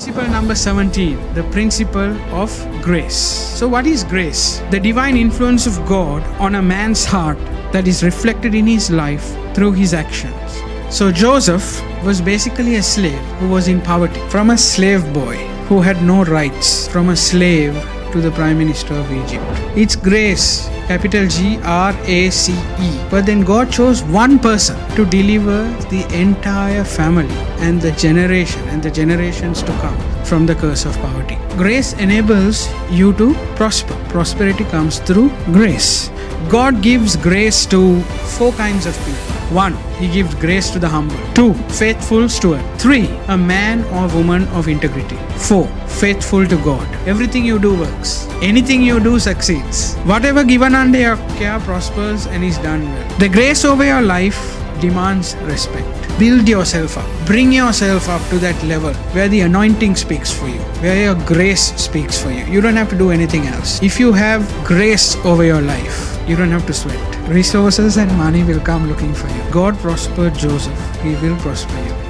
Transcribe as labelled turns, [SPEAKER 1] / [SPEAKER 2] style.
[SPEAKER 1] Principle number 17, the principle of grace. So what is grace? The divine influence of God on a man's heart that is reflected in his life through his actions. So Joseph was basically a slave who was in poverty. From a slave boy who had no rights, from a slave to the Prime Minister of Egypt. It's grace, capital Grace. But then God chose one person to deliver the entire family and the generation and the generations to come from the curse of poverty. Grace enables you to prosper. Prosperity comes through grace. God gives grace to 4 kinds of people. 1. He gives grace to the humble. 2. Faithful steward. 3. A man or woman of integrity. 4. Faithful to God. Everything you do works. Anything you do succeeds. Whatever given under your care prospers and is done well. The grace over your life demands respect. Build yourself up. Bring yourself up to that level where the anointing speaks for you, where your grace speaks for you. You don't have to do anything else. If you have grace over your life, you don't have to sweat. Resources and money will come looking for you. God prospered Joseph. He will prosper you.